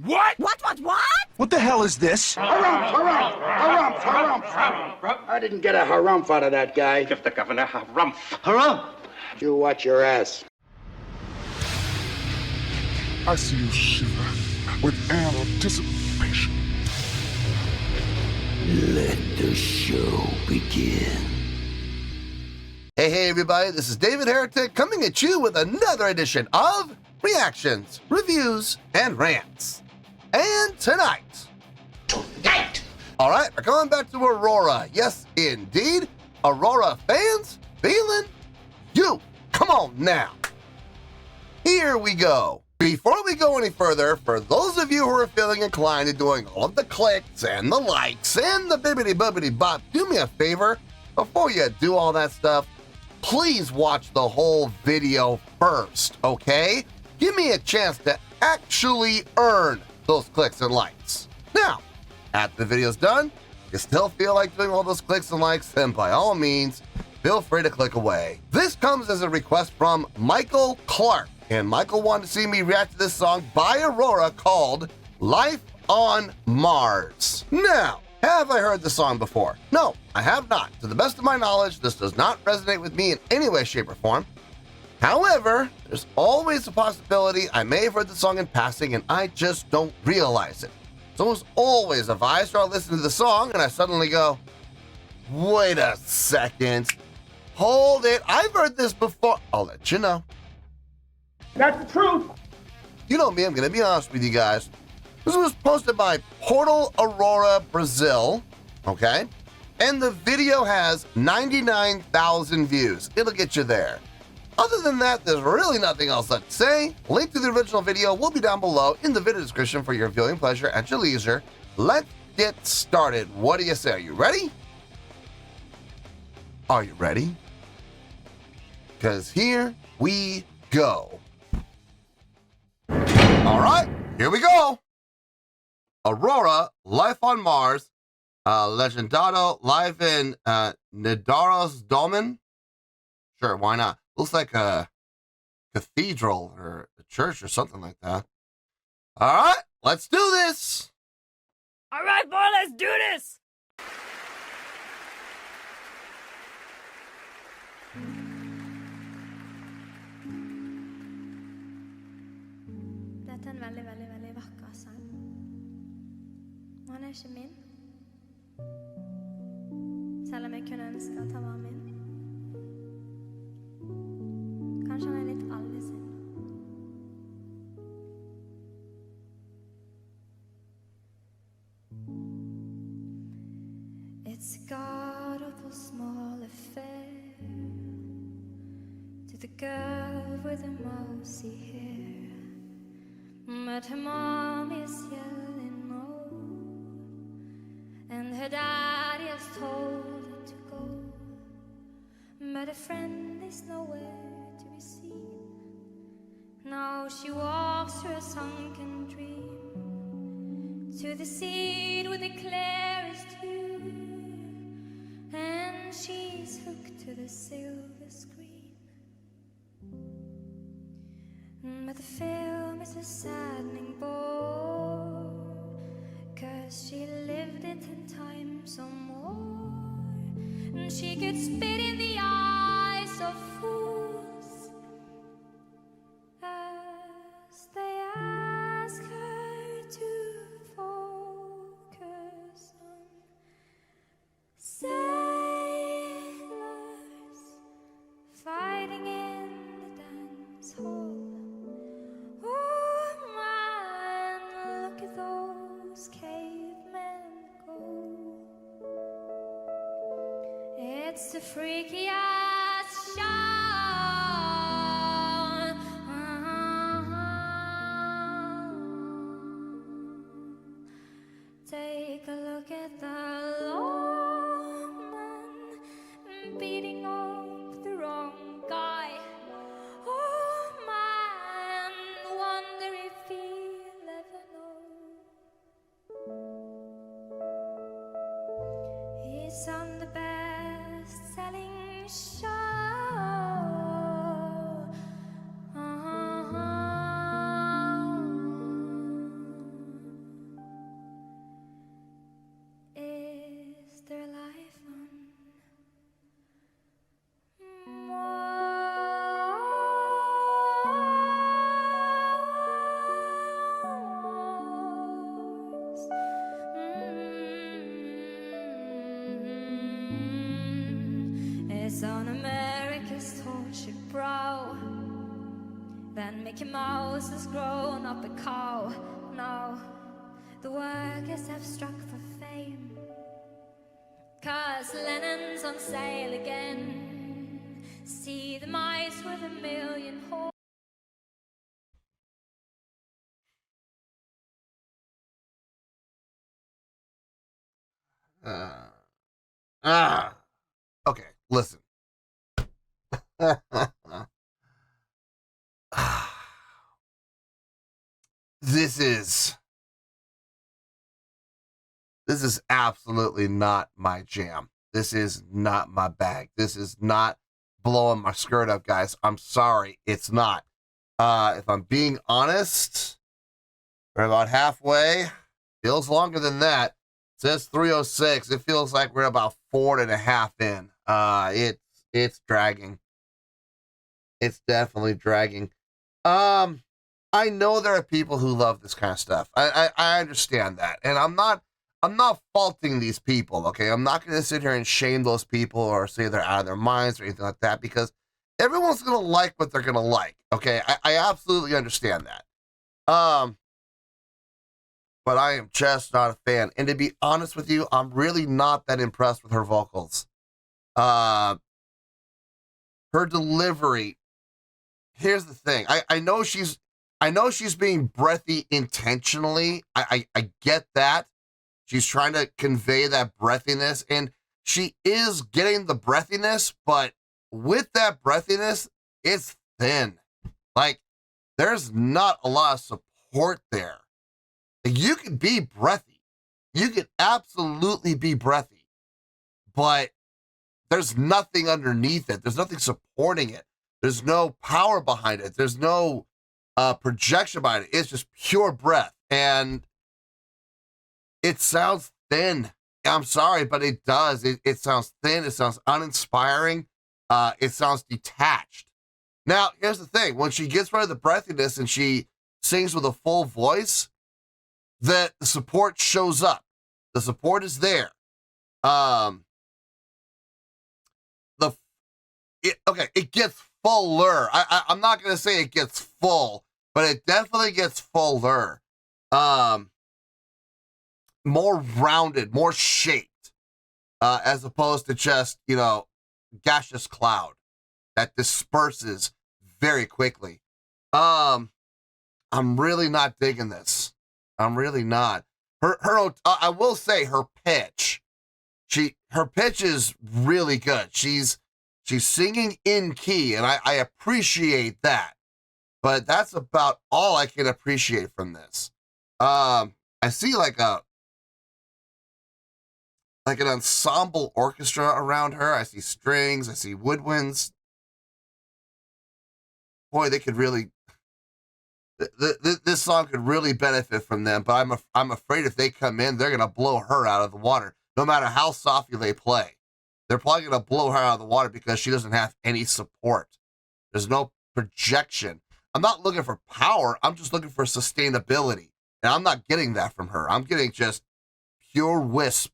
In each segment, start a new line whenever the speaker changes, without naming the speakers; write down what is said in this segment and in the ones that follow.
What?
What?
What the hell is this?
Harumph. I didn't get a harumph out of that guy.
Give the governor harumph.
Harumph!
You watch your ass.
I see you shiver with anticipation.
Let the show begin.
Hey everybody, this is David Heretic coming at you with another edition of Reactions, Reviews, and Rants. And tonight, alright, we're going back to Aurora. Yes, indeed, Aurora Fans FEELIN YOU. Come on now. Here we go. Before we go any further, for those of you who are feeling inclined to doing all of the clicks and the likes and the bibbity-bobbity-bop, do me a favor, before you do all that stuff, please watch the whole video first, okay? Give me a chance to actually earn those clicks and likes. Now, after the video's done, you still feel like doing all those clicks and likes, then by all means, feel free to click away. This comes as a request from Michael Clark, and Michael wanted to see me react to this song by Aurora called Life on Mars. Now, have I heard the song before? No, I have not. To the best of my knowledge, this does not resonate with me in any way, shape, or form. However, there's always a possibility I may have heard the song in passing and I just don't realize it. So as always, if I start listening to the song and I suddenly go, wait a second, hold it, I've heard this before, I'll let you know.
That's the truth.
You know me, I'm going to be honest with you guys. This was posted by Portal Aurora Brazil, okay? And the video has 99,000 views. It'll get you there. Other than that, there's really nothing else left to say. Link to the original video will be down below in the video description for your viewing pleasure at your leisure. Let's get started. What do you say? Are you ready? Are you ready? Because here we go. All right, here we go. Aurora, Life on Mars, Legendado, live in Nidaros Domen. Sure, why not? Looks like a cathedral or a church or something like that. All right, let's do this.
All right, boy, let's do this.
Dette er en veldig vakker sang. Og han er ikke min. Selv om jeg kunne ønske at han var min. Kanskje han er litt alle sin. It's God awful small affair to the girl with the mousy hair. But her mom is yelling no, and her daddy has told her to go. But a friend is nowhere to be seen. Now she walks through a sunken dream to the seed with the clearest hue, and she's hooked to the silver screen. But the film is a saddening bore, 'cause she lived it 10 times or more, and she could spit in the eyes of fools as they ask her to focus on sailors fighting in the dance hall. It's a freaky ass show. Take a look at the lawman beating up the wrong guy. Oh man, wonder if he'll ever know. He's on the best-selling show. on America's tortured brow. Then Mickey Mouse has grown up a cow. Now the workers have struck for fame, 'cause Lennon's on sale again. See the mice with a million horns.
Okay, listen. This is absolutely not my jam. This is not my bag. This is not blowing my skirt up, guys. I'm sorry, it's not. If I'm being honest, we're about halfway. Feels longer than that. It says 306. It feels like we're about 4.5 in. It's dragging. It's definitely dragging. I know there are people who love this kind of stuff. I understand that, and I'm not faulting these people. Okay, I'm not going to sit here and shame those people or say they're out of their minds or anything like that, because everyone's going to like what they're going to like. Okay, I absolutely understand that. But I am just not a fan. And to be honest with you, I'm really not that impressed with her vocals. Her delivery. Here's the thing. I know she's being breathy intentionally. I get that. She's trying to convey that breathiness, and she is getting the breathiness, but with that breathiness, it's thin. Like, there's not a lot of support there. You could be breathy. You could absolutely be breathy, but there's nothing underneath it. There's nothing supporting it. There's no power behind it. There's no projection behind it. It's just pure breath, and it sounds thin. I'm sorry, but it does. It sounds thin. It sounds uninspiring. It sounds detached. Now, here's the thing. When she gets rid of the breathiness and she sings with a full voice, the support shows up. The support is there. It gets fuller. I'm not going to say it gets full, but it definitely gets fuller. More rounded, more shaped, as opposed to just, gaseous cloud that disperses very quickly. I'm really not digging this. I'm really not. I will say her pitch. Her pitch is really good. She's singing in key, and I appreciate that. But that's about all I can appreciate from this. I see like an ensemble orchestra around her. I see strings. I see woodwinds. Boy, they could really. This song could really benefit from them, but I'm afraid if they come in, they're gonna blow her out of the water. No matter how softly they play, they're probably gonna blow her out of the water because she doesn't have any support. There's no projection. I'm not looking for power. I'm just looking for sustainability, and I'm not getting that from her. I'm getting just pure wisp,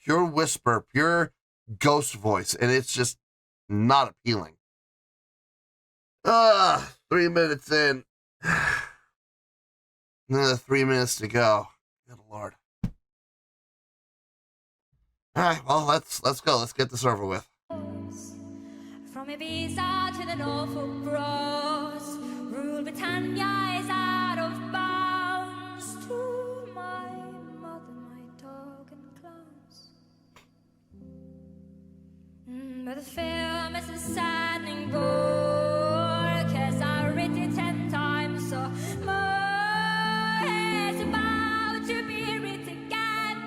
pure whisper, pure ghost voice, and it's just not appealing. 3 minutes in. Another 3 minutes to go. Good Lord. All right, well, let's go. Let's get this over with.
From Ibiza to the Norfolk Broads, Rule Britannia is out of bounds. To my mother, my dog and clowns. But the film is a saddening bore, 'cause I read it 10 times so more. It's about to be writ again,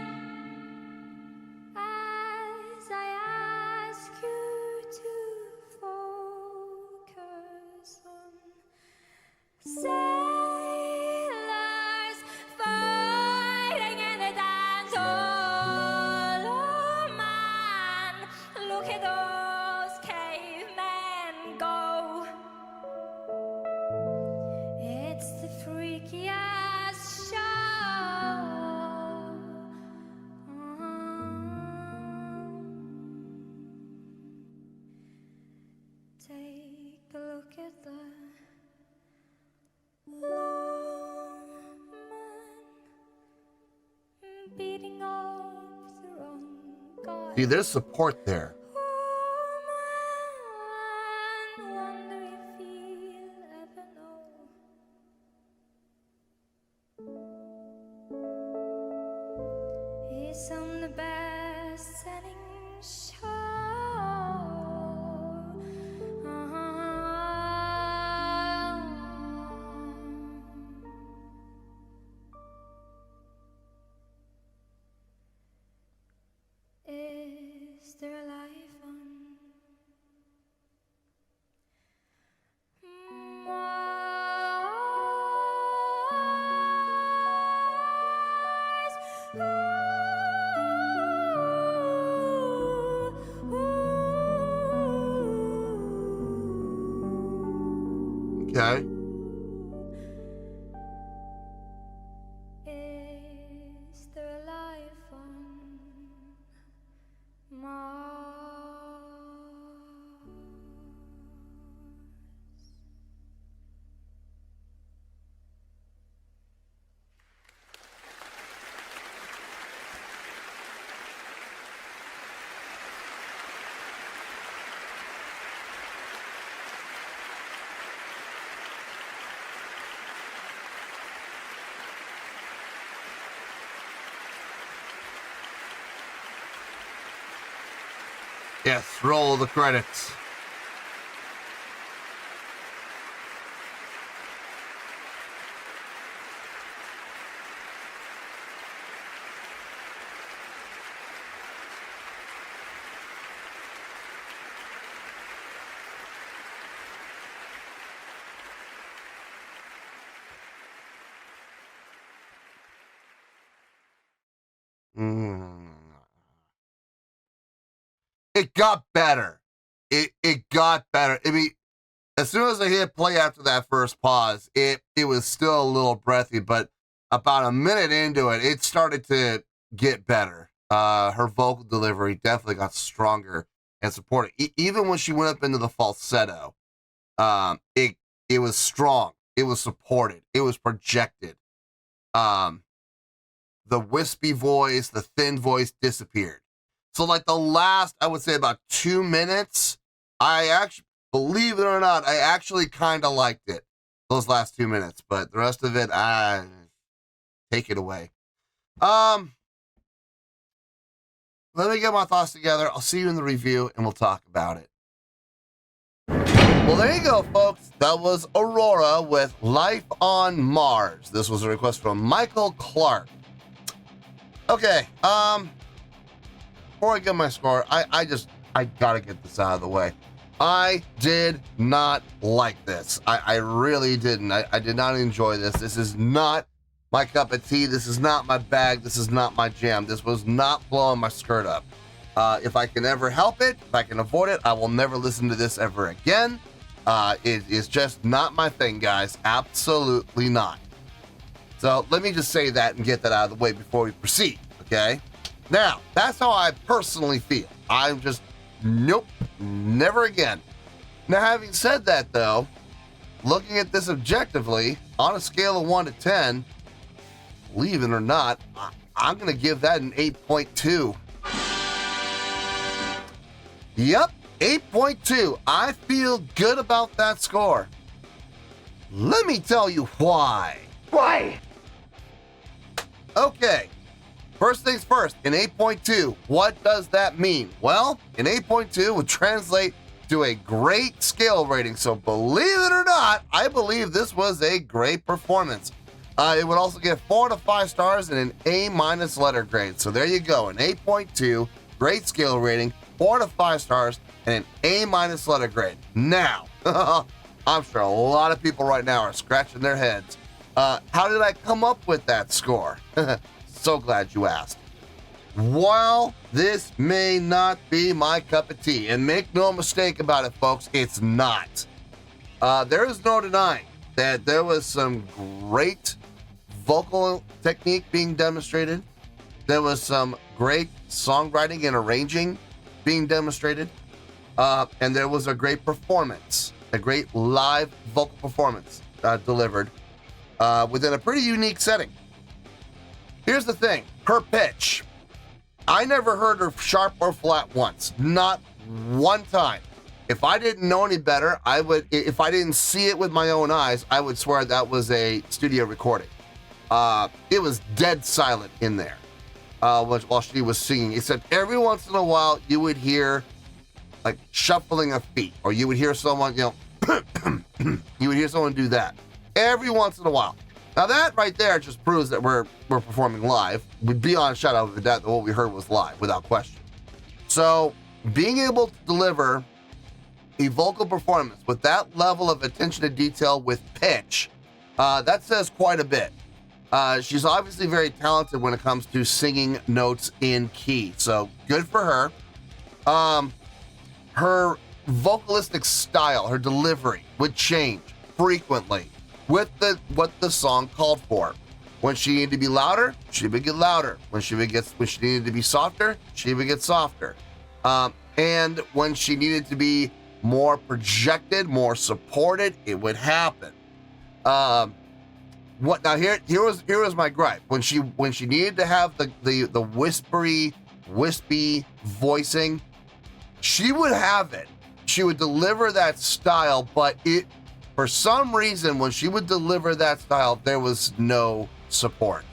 as I ask you to focus on sailors fighting in the dance hall. Oh man, look at those cavemen. beating of the wrong guy.
See, there's support there.
Woman, wonder if he'll ever know he's on the best-selling show. Is there a life on Mars?
Okay.
Is there a life on Mars?
Yes, roll the credits. It got better. It got better. I mean, as soon as I hit play after that first pause, it was still a little breathy, but about a minute into it, it started to get better. Her vocal delivery definitely got stronger and supported. Even when she went up into the falsetto, it was strong. It was supported. It was projected. The wispy voice, the thin voice disappeared. So like the last, I would say about 2 minutes, I actually, believe it or not, I actually kind of liked it, those last 2 minutes. But the rest of it, take it away. Let me get my thoughts together. I'll see you in the review, and we'll talk about it. Well, there you go, folks. That was Aurora with Life on Mars. This was a request from Michael Clark. Okay, before I get my score, I gotta get this out of the way. I did not like this. I really didn't. I did not enjoy this. This is not my cup of tea. This is not my bag. This is not my jam. This was not blowing my skirt up. If I can ever help it, if I can avoid it, I will never listen to this ever again. It is just not my thing, guys. Absolutely not. So let me just say that and get that out of the way before we proceed, okay? Now, that's how I personally feel. I'm just, nope, never again. Now, having said that, though, looking at this objectively, on a scale of 1 to 10, believe it or not, I'm going to give that an 8.2. Yep, 8.2. I feel good about that score. Let me tell you why.
Why?
Okay, first things first, an 8.2, what does that mean? Well, an 8.2 would translate to a great scale rating, so believe it or not, I believe this was a great performance. It would also get 4 to 5 stars and an A- letter grade, so there you go, an 8.2, great scale rating, 4 to 5 stars, and an A- letter grade. Now, I'm sure a lot of people right now are scratching their heads. How did I come up with that score? So glad you asked. While this may not be my cup of tea, and make no mistake about it, folks, it's not. There is no denying that there was some great vocal technique being demonstrated. There was some great songwriting and arranging being demonstrated. And there was a great performance, a great live vocal performance delivered within a pretty unique setting. Here's the thing, her pitch. I never heard her sharp or flat once, not one time. If I didn't know any better, if I didn't see it with my own eyes, I would swear that was a studio recording. It was dead silent in there while she was singing. Except every once in a while, you would hear like shuffling of feet, or you would hear someone, you would hear someone do that every once in a while. Now that right there just proves that we're performing live. Beyond a shadow of a doubt that what we heard was live, without question. So being able to deliver a vocal performance with that level of attention to detail with pitch, that says quite a bit. She's obviously very talented when it comes to singing notes in key, so good for her. Her vocalistic style, her delivery would change frequently with what the song called for. When she needed to be louder, she would get louder. When she needed to be softer, she would get softer. And when she needed to be more projected, more supported, it would happen. Now here was my gripe. When she needed to have the whispery, wispy voicing, she would have it. She would deliver that style, but for some reason, when she would deliver that style, there was no support.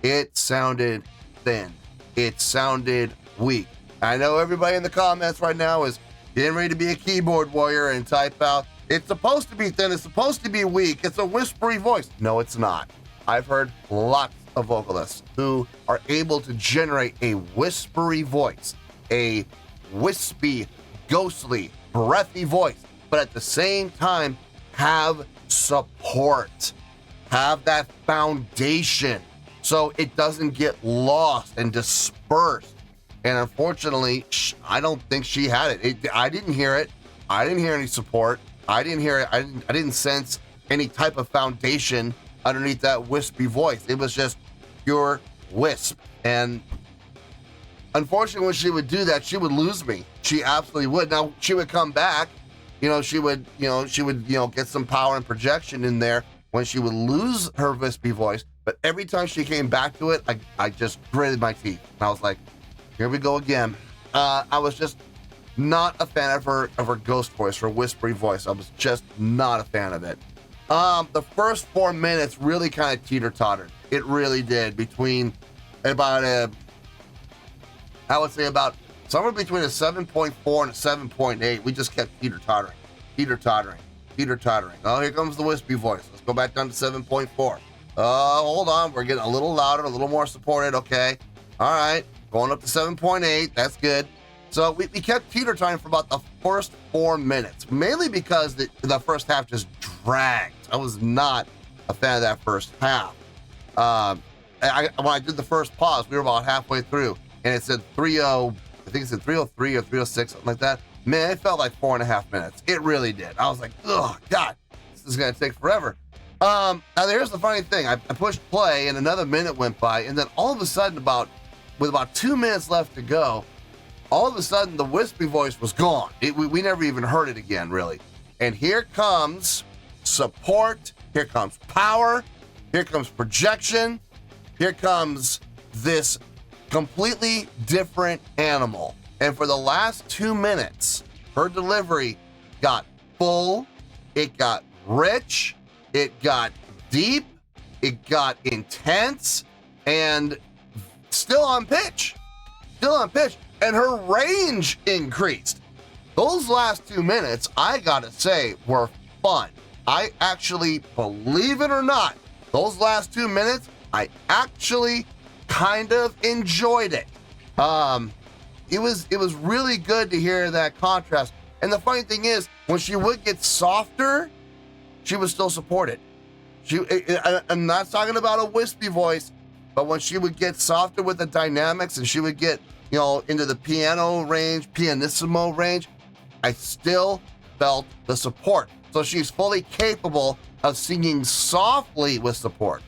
It sounded thin. It sounded weak. I know everybody in the comments right now is getting ready to be a keyboard warrior and type out, it's supposed to be thin, it's supposed to be weak, it's a whispery voice. No, it's not. I've heard lots of vocalists who are able to generate a whispery voice, a wispy, ghostly, breathy voice, but at the same time have support, have that foundation so it doesn't get lost and dispersed. And unfortunately, I don't think she had it. I didn't hear it. I didn't hear any support. I didn't hear it. I didn't sense any type of foundation underneath that wispy voice. It was just pure wisp. And unfortunately, when she would do that, she would lose me. She absolutely would. Now she would come back. She would get some power and projection in there when she would lose her wispy voice. But every time she came back to it, I just gritted my teeth. And I was like, here we go again. I was just not a fan of her ghost voice, her whispery voice. I was just not a fan of it. The first 4 minutes really kind of teeter-tottered. It really did. Between about I would say about somewhere between a 7.4 and a 7.8. We just kept teeter-tottering. Oh, here comes the wispy voice. Let's go back down to 7.4. Hold on. We're getting a little louder, a little more supported. Okay. All right. Going up to 7.8. That's good. So we kept teeter-tottering for about the first 4 minutes, mainly because the first half just dragged. I was not a fan of that first half. When I did the first pause, we were about halfway through, and it said 30, I think it said 303 or 306, something like that. Man, it felt like 4.5 minutes. It really did. I was like, oh, God, this is going to take forever. Now, here's the funny thing. I pushed play, and another minute went by, and then all of a sudden, with about 2 minutes left to go, all of a sudden, the wispy voice was gone. We never even heard it again, really. And here comes support. Here comes power. Here comes projection. Here comes this completely different animal. And for the last 2 minutes, her delivery got full. It got rich. It got deep. It got intense. And still on pitch. And her range increased. Those last 2 minutes, I gotta say, were fun. I actually, believe it or not, those last 2 minutes, I actually kind of enjoyed it. It was really good to hear that contrast. And the funny thing is, when she would get softer, she was still supported. I'm not talking about a wispy voice, but when she would get softer with the dynamics and she would get into the piano range, pianissimo range, I still felt the support. So she's fully capable of singing softly with support.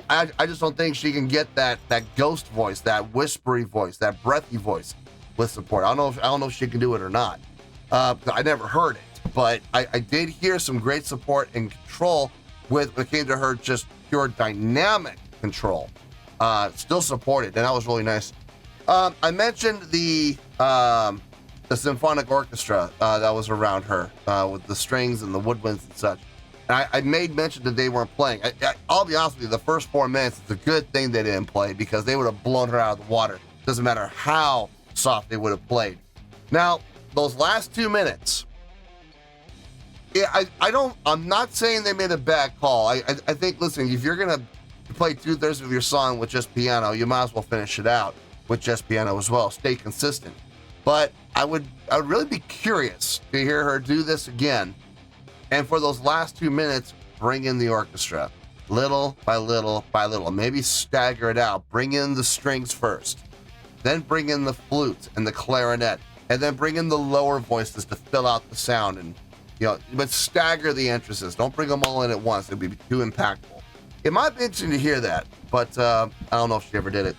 I just don't think she can get that ghost voice, that whispery voice, that breathy voice with support. I don't know if she can do it or not. I never heard it, but I did hear some great support and control when it came to her just pure dynamic control. still supported, and that was really nice. I mentioned the symphonic orchestra that was around her with the strings and the woodwinds and such. And I made mention that they weren't playing. I'll be honest with you, the first 4 minutes, it's a good thing they didn't play because they would have blown her out of the water. Doesn't matter how soft they would have played. Now, those last 2 minutes, yeah, I'm not saying they made a bad call. I think, listen, if you're going to play 2/3 of your song with just piano, you might as well finish it out with just piano as well. Stay consistent. But I would really be curious to hear her do this again. And for those last 2 minutes, bring in the orchestra. Little by little by little. Maybe stagger it out. Bring in the strings first. Then bring in the flute and the clarinet. And then bring in the lower voices to fill out the sound. And, but stagger the entrances. Don't bring them all in at once. It'd be too impactful. It might be interesting to hear that, but I don't know if she ever did it.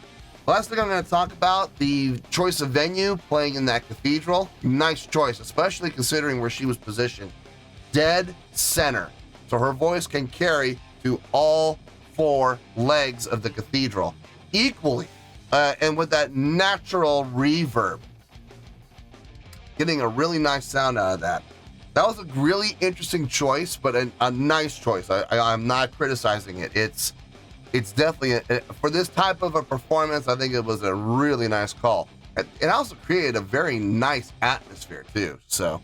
Last thing I'm going to talk about, the choice of venue, playing in that cathedral. Nice choice, especially considering where she was positioned. Dead center. So her voice can carry to all 4 legs of the cathedral equally. And with that natural reverb. Getting a really nice sound out of that. That was a really interesting choice, but a nice choice. I'm not criticizing it. It's definitely, for this type of a performance, I think it was a really nice call. It also created a very nice atmosphere too. So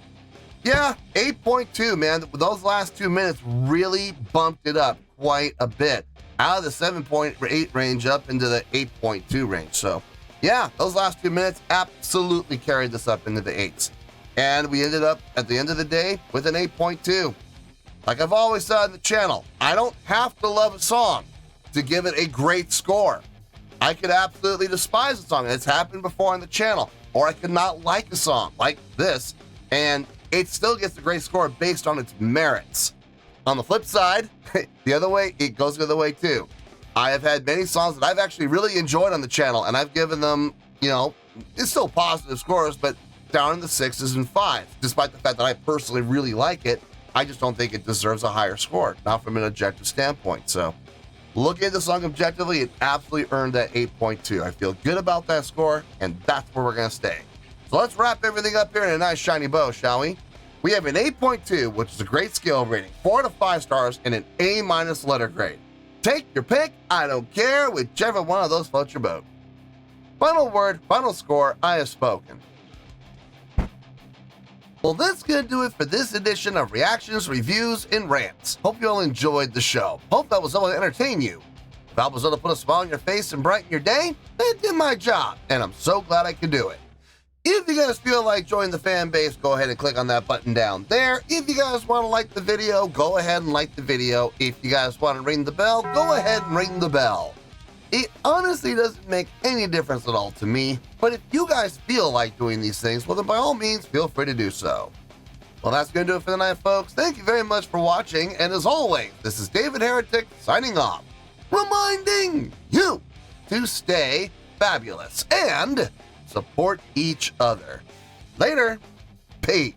yeah, 8.2, man. Those last 2 minutes really bumped it up quite a bit. Out of the 7.8 range up into the 8.2 range. So yeah, those last 2 minutes absolutely carried this up into the 8s. And we ended up, at the end of the day, with an 8.2. Like I've always said on the channel, I don't have to love a song to give it a great score. I could absolutely despise a song. It's happened before on the channel. Or I could not like a song like this, and it still gets a great score based on its merits. On the flip side, the other way, it goes the other way too. I have had many songs that I've actually really enjoyed on the channel, and I've given them, it's still positive scores, but down in the 6s and 5s. Despite the fact that I personally really like it, I just don't think it deserves a higher score, not from an objective standpoint. So, looking at the song objectively, it absolutely earned that 8.2. I feel good about that score, and that's where we're going to stay. So let's wrap everything up here in a nice shiny bow, shall we? We have an 8.2, which is a great scale rating, 4 out of 5 stars, and an A- letter grade. Take your pick, I don't care, whichever one of those floats your boat. Final word, final score, I have spoken. Well, that's going to do it for this edition of Reactions, Reviews, and Rants. Hope you all enjoyed the show. Hope that was able to entertain you. If I was able to put a smile on your face and brighten your day, I did my job, and I'm so glad I could do it. If you guys feel like joining the fan base, go ahead and click on that button down there. If you guys want to like the video, go ahead and like the video. If you guys want to ring the bell, go ahead and ring the bell. It honestly doesn't make any difference at all to me, but if you guys feel like doing these things, well then by all means, feel free to do so. Well, that's going to do it for the night, folks. Thank you very much for watching, and as always, this is David Heretic signing off, reminding you to stay fabulous and support each other. Later. Peace.